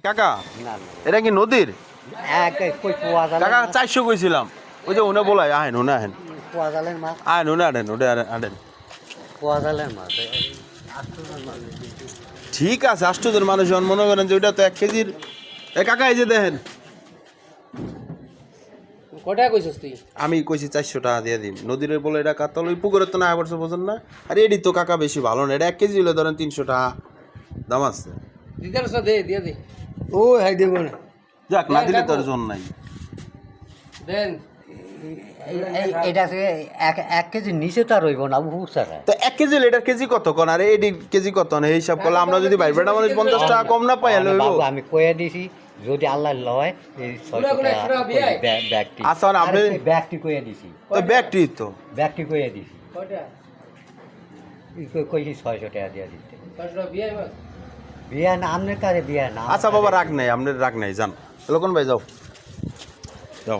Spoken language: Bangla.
কাকা এটা কি নদীর? কাকা 400 কইছিলাম। ওই যে উনি বলাই আহেন উনি আহেন আহেন উনি আহেন ওটা আহেন। ঠিক আছে 800 মানুষ মনে করেন যে ওইটা তো 1 কেজির। কাকা এই যে দেখেন আমি কইছি 400 টাকা দিয়ে দিন। নদীর বলে এটা কাতল ওই পুকুরের তো না করছে বোঝেন না। আর এডি তো কাকা বেশি ভালো না, এটা 1 কেজি হলে ধরেন 300 টাকা দাম আছে। ও হাই দেব না যাক না দিলে তোর জন্য নাই। এটা 1 কেজি নিচে তো আর রইব না স্যার। তো 1 কেজি হলে এটার কেজি কত কোন? আর এডি কেজি কত না এই হিসাব করলে আমরা যদি বাইরে মানুষ 50 টাকা কম না পাই হলে হইব। আমি কইয়া দিছি যদি আল্লাহ লয় এই 600 টাকা ব্যাগটি। আচ্ছা আপনি ব্যাগটি কইয়া দিছি। তো ব্যাগটি তো ব্যাগটি কইয়া দিছি কয়টা কইছি 600 টাকা দিয়া দিতে। 600 টাকা বিয়া না আপনার কাছে বিয়া না। আচ্ছা বাবা রাগ নাই, আপনার রাগ নাই, যান লোকন ভাই যাও যাও।